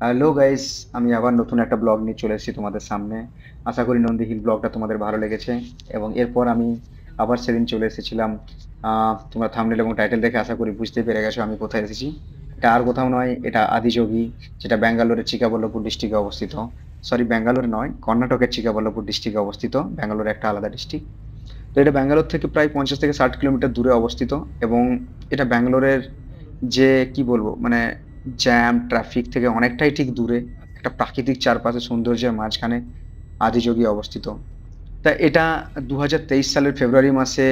Hello guys, আমি আবার নতুন একটা ব্লগ নিয়ে চলে এসেছি তোমাদের সামনে। আশা করি নন্দী হিল ব্লগটা তোমাদের ভালো লেগেছে। এবং এরপর আমি আবার সেদিন চলে এসেছিলাম। তোমরা থাম্বনেল এবং টাইটেল দেখে আশা করি বুঝতে পেরে গেছো আমি কোথায় এসেছি। এটা আর কোথাও নয়, এটা আদিযোগী, যেটা ব্যাঙ্গালোরের চিকাবল্লপুর ডিস্ট্রিক্টে অবস্থিত। সরি, ব্যাঙ্গালোরে নয়, কর্ণাটকের চিকাবল্লপুর ডিস্ট্রিক্টে অবস্থিত। ব্যাঙ্গালোর একটা আলাদা ডিস্ট্রিক্ট। তো এটা ব্যাঙ্গালোর থেকে প্রায় 50 থেকে 60 কিলোমিটার দূরে অবস্থিত। এবং এটা ব্যাঙ্গালোরের যে কি বলবো মানে জ্যাম ট্রাফিক থেকে অনেকটাই ঠিক দূরে, একটা প্রাকৃতিক চারপাশে সৌন্দর্যের মাঝখানে আদিযোগী অবস্থিত। তা এটা 2023 সালের ফেব্রুয়ারি মাসে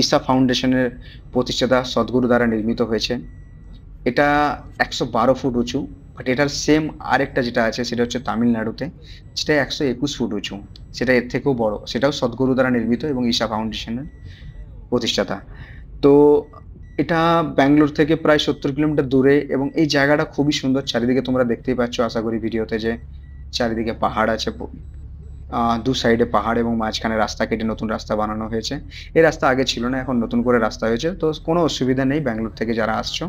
ঈশা ফাউন্ডেশনের প্রতিষ্ঠাতা সদ্গুরু দ্বারা নির্মিত হয়েছে। এটা 112 ফুট উঁচু। বাট এটার সেম আরেকটা যেটা আছে সেটা হচ্ছে তামিলনাড়ুতে, যেটা 121 ফুট উঁচু। সেটা এর থেকেও বড়, সেটাও সদ্গুরু দ্বারা নির্মিত এবং ঈশা ফাউন্ডেশনের প্রতিষ্ঠাতা। তো এটা ব্যাঙ্গালোর থেকে প্রায় 70 কিলোমিটার দূরে এবং এই জায়গাটা খুবই সুন্দর। চারিদিকে তোমরা দেখতেই পাচ্ছ আশা করি ভিডিওতে যে চারিদিকে পাহাড় আছে। দু সাইডে পাহাড় এবং মাঝখানে রাস্তা কেটে নতুন রাস্তা বানানো হয়েছে। এই রাস্তা আগে ছিল না, এখন নতুন করে রাস্তা হয়েছে। তো কোনো অসুবিধা নেই, ব্যাঙ্গালোর থেকে যারা আসছো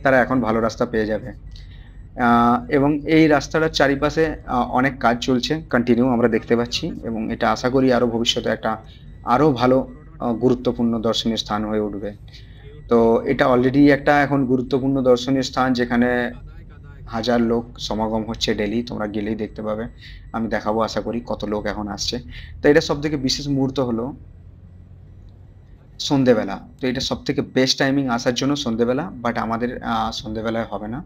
তারা এখন ভালো রাস্তা পেয়ে যাবে। এবং এই রাস্তাটার চারিপাশে অনেক কাজ চলছে কন্টিনিউ আমরা দেখতে পাচ্ছি, এবং এটা আশা করি আরো ভবিষ্যতে একটা আরো ভালো গুরুত্বপূর্ণ দর্শনীয় স্থান হয়ে উঠবে। তো এটা অলরেডি একটা এখন গুরুত্বপূর্ণ দর্শনীয় স্থান, যেখানে হাজার লোক সমাগম হচ্ছে ডেলি। তোমরা গেলেই দেখতে পাবে। আমি দেখাবো আশা করি কত লোক এখন আসছে। তো এটা সব থেকে বিশেষ মুহূর্ত হলো সন্ধেবেলা। তো এটা সব থেকে বেস্ট টাইমিং আসার জন্য সন্ধেবেলা, বাট আমাদের সন্ধেবেলায় হবে না।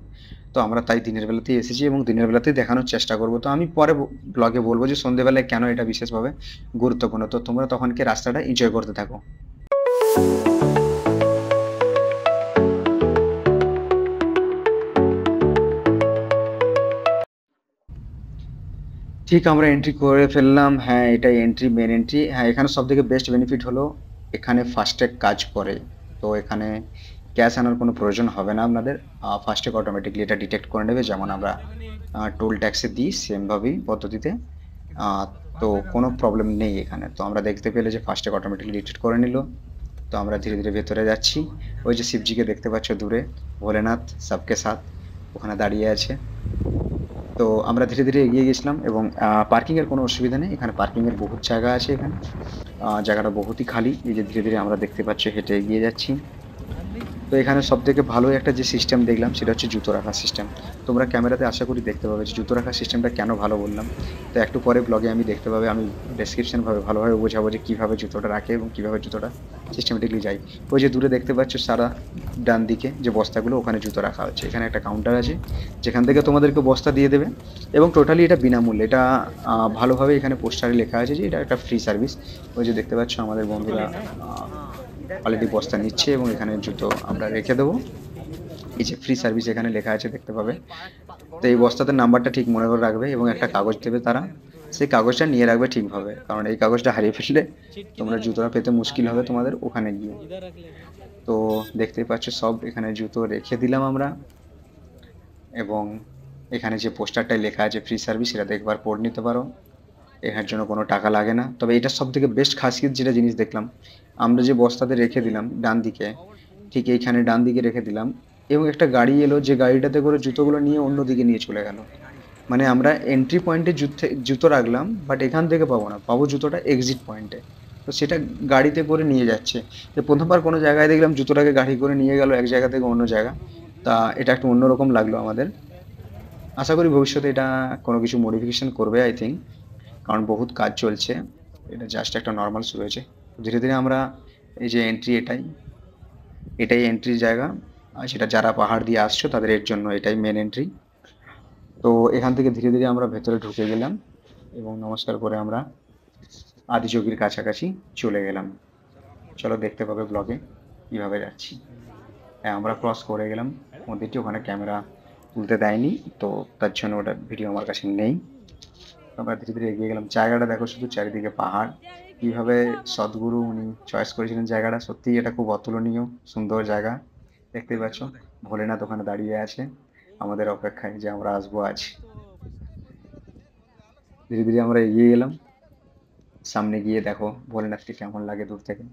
তো আমরা তাই দিনের বেলাতেই এসেছি এবং দিনের বেলাতেই দেখানোর চেষ্টা করব। তো আমি পরে ব্লগে বলবো যে সন্ধেবেলায় কেন এটা বিশেষভাবে গুরুত্বপূর্ণ। তো তোমরা তখনকে রাস্তাটা এনজয় করতে থাকো। ঠিক আমরা এন্ট্রি করে ফেললাম। হ্যাঁ, এটাই এন্ট্রি, মেন এন্ট্রি। হ্যাঁ, এখানে সব থেকে বেস্ট বেনিফিট হলো এখানে ফাস্ট্যাগ কাজ করে। তো এখানে ক্যাশ আনার কোনো প্রয়োজন হবে না আপনাদের। ফাস্ট্যাগ অটোমেটিকলি এটা ডিটেক্ট করে নেবে, যেমন আমরা টোল ট্যাক্সে দিই সেমভাবেই পদ্ধতিতে। আহ, তো কোনো প্রবলেম নেই এখানে। তো আমরা দেখতে পেলে যে ফাস্ট্যাগ অটোমেটিকলি ডিটেক্ট করে নিল। তো আমরা ধীরে ধীরে ভেতরে যাচ্ছি। ওই যে শিবজিকে দেখতে পাচ্ছ দূরে, ভোলেনাথ সবকে সাথ, ওখানে দাঁড়িয়ে আছে। তো আমরা ধীরে ধীরে এগিয়ে গেছিলাম এবং পার্কিং এর কোনো অসুবিধা নেই, এখানে পার্কিং এর বহুত জায়গা আছে এখানে। জায়গাটা বহুতই খালি। এই যে ধীরে ধীরে আমরা দেখতে পাচ্ছি হেঁটে এগিয়ে যাচ্ছি। তো এখানে সব থেকে ভালো একটা যে সিস্টেম দেখলাম সেটা হচ্ছে জুতো রাখার সিস্টেম। তোমরা ক্যামেরাতে আশা করি দেখতে পাবে যে জুতো রাখার সিস্টেমটা কেন ভালো বললাম। তো একটু পরে ব্লগে আমি দেখতে পাবে, আমি ডেসক্রিপশন ভাবে ভালোভাবে বোঝাবো যে কিভাবে জুতোটা রাখে এবং কিভাবে জুতোটা সিস্টেমেটিকলি যায়। ওই যে দূরে দেখতে পাচ্ছ সারা ডান দিকে যে বস্তাগুলো, ওখানে জুতো রাখা হচ্ছে। এখানে একটা কাউন্টার আছে যেখান থেকে তোমাদেরকে বস্তা দিয়ে দেবে এবং টোটালি এটা বিনামূল্যে। এটা ভালোভাবে এখানে পোস্টারে লেখা আছে যে এটা একটা ফ্রি সার্ভিস। ওই যে দেখতে পাচ্ছ আমাদের বন্ধুরা অলরেডি বস্তা নিচ্ছে এবং এখানে জুতো আমরা রেখে দেবো। এই যে ফ্রি সার্ভিস এখানে লেখা আছে দেখতে পাবে। তো এই বস্তাতে নাম্বারটা ঠিক মনে করে রাখবে এবং একটা কাগজ দেবে তারা। সেই কাগজটা নিয়ে রাখবে ঠিকভাবে, কারণ এই কাগজটা হারিয়ে ফেললে তোমরা জুতোটা পেতে মুশকিল হবে তোমাদের ওখানে গিয়ে। তো দেখতেই পাচ্ছ সব এখানে জুতো রেখে দিলাম আমরা। এবং এখানে যে পোস্টারটায় লেখা আছে ফ্রি সার্ভিস, সেটা একবার পড়ে নিতে পারো। এর জন্য কোনো টাকা লাগে না। তবে এটা সব থেকে বেস্ট খাসিয়ত যেটা জিনিস দেখলাম, আমরা যে বস্তাতে রেখে দিলাম ডান দিকে, ঠিক এইখানে ডান দিকে রেখে দিলাম এবং একটা গাড়ি এলো, যে গাড়িটাতে করে জুতোগুলো নিয়ে অন্য দিকে নিয়ে চলে গেল। মানে আমরা এন্ট্রি পয়েন্টে জুতো রাখলাম, বাট এখান থেকে পাবো না, পাবো জুতোটা এক্সিট পয়েন্টে। তো সেটা গাড়িতে করে নিয়ে যাচ্ছে। যে প্রথমবার কোনো জায়গায় দেখলাম জুতোটাকে গাড়ি করে নিয়ে গেল এক জায়গা থেকে অন্য জায়গা। তা এটা একটু অন্যরকম লাগলো আমাদের। আশা করি ভবিষ্যতে এটা কোনো কিছু মডিফিকেশন করবে আই থিঙ্ক, কারণ বহুত কাজ চলছে। এটা জাস্ট একটা নর্মাল শুরু হয়েছে। ধীরে ধীরে আমরা এই যে এন্ট্রি, এটাই এটাই এন্ট্রির জায়গা। আর সেটা যারা পাহাড় দিয়ে আসছো তাদের এর জন্য এটাই মেন এন্ট্রি। তো এখান থেকে ধীরে ধীরে আমরা ভেতরে ঢুকে গেলাম এবং নমস্কার করে আমরা আদিযোগীর কাছাকাছি চলে গেলাম। চলো দেখতে পাবে ব্লগে কিভাবে যাচ্ছি। হ্যাঁ, আমরা ক্রস করে গেলাম মন্দিরটি। ওখানে ক্যামেরা তুলতে দেয়নি, তো তার জন্য ওটা ভিডিও আমার কাছে নেই। আমরা ধীরে ধীরে এগিয়ে গেলাম। জায়গাটা দেখো শুধু, চারিদিকে পাহাড়। কিভাবে সদ্গুরু উনি চয়েস করেছিলেন জায়গাটা, সত্যিই এটা খুব অতুলনীয় সুন্দর জায়গা। দেখতেই পাচ্ছ ভোলেনাথ ওখানে দাঁড়িয়ে আছে আমাদের অপেক্ষায় যে আমরা আসবো আজ। ধীরে ধীরে আমরা এগিয়ে গেলাম। সামনে গিয়ে দেখো ভোলেনাথকে কেমন লাগে দূর থেকে।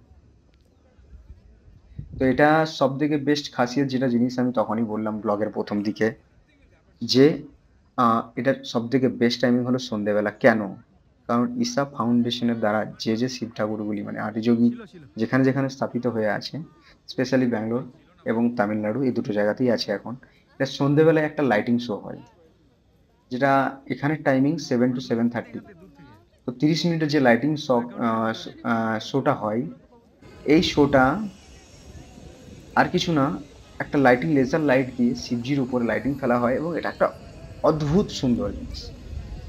তো এটা সব থেকে বেস্ট খাসিয়ত যেটা জিনিস আমি তখনই বললাম ব্লগের প্রথম দিকে, যে এটার সবথেকে বেস্ট টাইমিং হলো সন্ধ্যেবেলা। কেন? কারণ ঈশা ফাউন্ডেশনের দ্বারা যে শিব ঠাকুরগুলি মানে আদিযোগী যেখানে স্থাপিত হয়ে আছে, স্পেশালি ব্যাঙ্গালোর এবং তামিলনাড়ু এই দুটো জায়গাতেই আছে এখন। এটা সন্ধ্যেবেলায় একটা লাইটিং শো হয়। যেটা এখানের টাইমিং 7 to 7:30। তো 30 মিনিটের যে লাইটিং শোটা হয়, এই শোটা আর কিছু না, একটা লাইটিং লেজার লাইট দিয়ে শিবজির উপরে লাইটিং ফেলা হয় এবং এটা একটা অদ্ভুত সুন্দর জিনিস।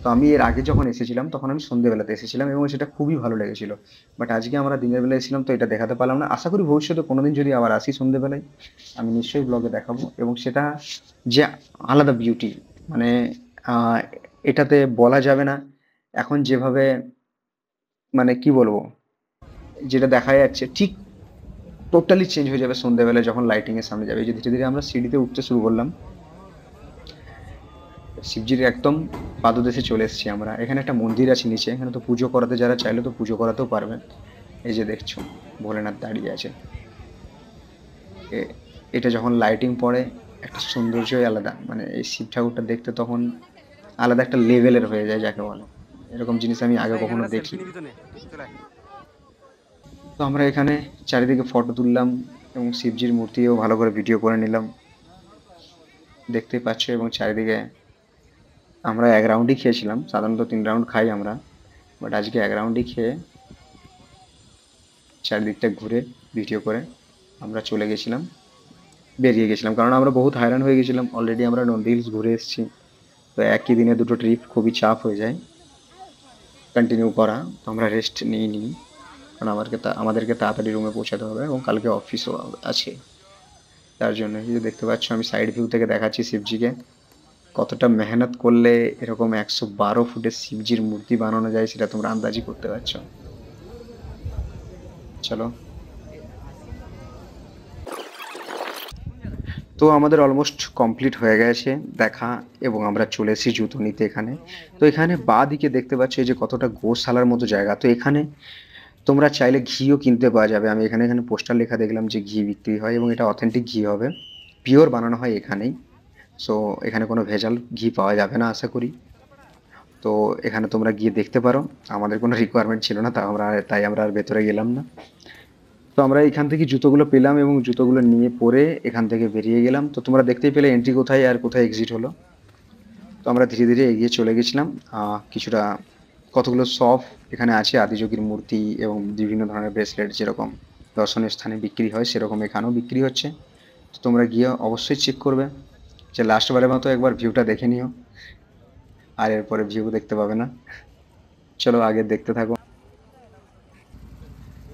তো আমি এর আগে যখন এসেছিলাম তখন আমি সন্ধ্যেবেলাতে এসেছিলাম এবং সেটা খুবই ভালো লেগেছিল। বাট আজকে আমরা দিনের বেলা এসেছিলাম তো এটা দেখাতে পারলাম না। আশা করি ভবিষ্যতে কোনোদিন যদি আবার আসি সন্ধ্যেবেলায় আমি নিশ্চয়ই ব্লগে দেখাবো এবং সেটা যে আলাদা বিউটি, মানে আহ, এটাতে বলা যাবে না। এখন যেভাবে মানে কি বলবো, যেটা দেখা যাচ্ছে ঠিক টোটালি চেঞ্জ হয়ে যাবে সন্ধ্যেবেলায় যখন লাইটিং এর সামনে যাবে। এই যে ধীরে ধীরে আমরা সিঁড়িতে উঠতে শুরু করলাম, শিবজির একদম পাদদেশে চলে এসেছি আমরা। এখানে একটা মন্দির আছে নিচে, এখানে তো পুজো করাতে যারা চাইলে তো পুজো করাতেও পারবেন। এই যে দেখছো ভোলেনাথ দাঁড়িয়ে আছে। এটা যখন লাইটিং পড়ে একটা সৌন্দর্যই আলাদা, মানে এই শিব ঠাকুরটা দেখতে তখন আলাদা একটা লেভেলের হয়ে যায় যাকে বলে। এরকম জিনিস আমি আগে কখনো দেখিনি। তো আমরা এখানে চারিদিকে ফটো তুললাম এবং শিবজির মূর্তিও ভালো করে ভিডিও করে নিলাম, দেখতেই পাচ্ছ। এবং চারিদিকে আমরা এক রাউন্ডই খেয়েছিলাম, সাধারণত 3 রাউন্ড খাই আমরা, বাট আজকে এক রাউন্ডই খেয়ে চারিদিকটা ঘুরে ভিডিও করে আমরা চলে গেছিলাম, বেরিয়ে গেছিলাম। কারণ আমরা বহুত হয়রান হয়ে গেছিলাম, অলরেডি আমরা নন্দী হিলস ঘুরে এসেছি। তো একই দিনে দুটো ট্রিপ খুবই চাপ হয়ে যায় কন্টিনিউ করা। তো আমরা রেস্ট নিই, কারণ আমাদেরকে তাড়াতাড়ি রুমে পৌঁছাতে হবে এবং কালকে অফিসও আছে। তার জন্য এই যে দেখতে পাচ্ছ আমি সাইড ভিউ থেকে দেখাচ্ছি শিবজিকে। কতটা মেহনত করলে এরকম 112 ফুটের শিবজির মূর্তি বানানো যায় সেটা তোমরা আন্দাজি করতে পারছো। চলো, তো আমাদের অলমোস্ট কমপ্লিট হয়ে গেছে দেখা এবং আমরা চলে এসেছি জুতো নিতে এখানে। তো এখানে বাঁ দিকে দেখতে পাচ্ছ এই যে কতটা গোশালার মতো জায়গা। তো এখানে তোমরা চাইলে ঘিও কিনতে পাওয়া যাবে। আমি এখানে এখানে পোস্টার লেখা দেখলাম যে ঘি বিক্রি হয় এবং এটা অথেন্টিক ঘি হবে, পিওর বানানো হয় এখানেই। সো এখানে কোনো ভেজাল ঘি পাওয়া যাবে না আশা করি। তো এখানে তোমরা গিয়ে দেখতে পারো। আমাদের কোনো রিকোয়ারমেন্ট ছিল না, তাই আমরা আর ভেতরে গেলাম না। তো আমরা এখান থেকে জুতোগুলো পেলাম এবং জুতোগুলো নিয়ে পরে এখান থেকে বেরিয়ে গেলাম। তো তোমরা দেখতেই পেলে এন্ট্রি কোথায় আর কোথায় এক্সিট হলো। তো আমরা ধীরে ধীরে এগিয়ে চলে গেছিলাম। কিছুটা কতগুলো শপ এখানে আছে, আদিযোগীর মূর্তি এবং বিভিন্ন ধরনের ব্রেসলেট যেরকম দর্শনীয় স্থানে বিক্রি হয় সেরকম এখানেও বিক্রি হচ্ছে। তো তোমরা গিয়ে অবশ্যই চেক করবে, যে লাস্ট বারের মতো একবার ভিউটা দেখে নিও, আর এরপরে ভিউ দেখতে পাবে না। চলো আগে দেখতে থাকো।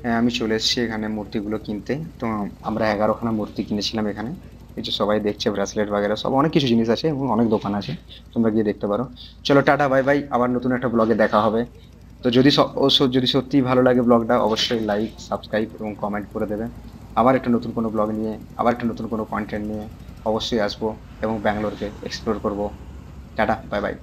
হ্যাঁ, আমি চলে এসেছি এখানে মূর্তিগুলো কিনতে। তো আমরা 11খানা মূর্তি কিনেছিলাম এখানে। এই যে সবাই দেখছে ব্রেসলেট বাগেরা সব অনেক কিছু জিনিস আছে এবং অনেক দোকান আছে, তোমরা গিয়ে দেখতে পারো। চলো টাটা বাই বাই, আবার নতুন একটা ব্লগে দেখা হবে। তো যদি সত্যিই ভালো লাগে ব্লগটা অবশ্যই লাইক সাবস্ক্রাইব এবং কমেন্ট করে দেবে। আবার একটা নতুন কোনো ব্লগ নিয়ে, আবার একটা নতুন কোনো কন্টেন্ট নিয়ে অবশ্যই আসবো এবং ব্যাঙ্গালোরকে এক্সপ্লোর করব। Tata bye bye.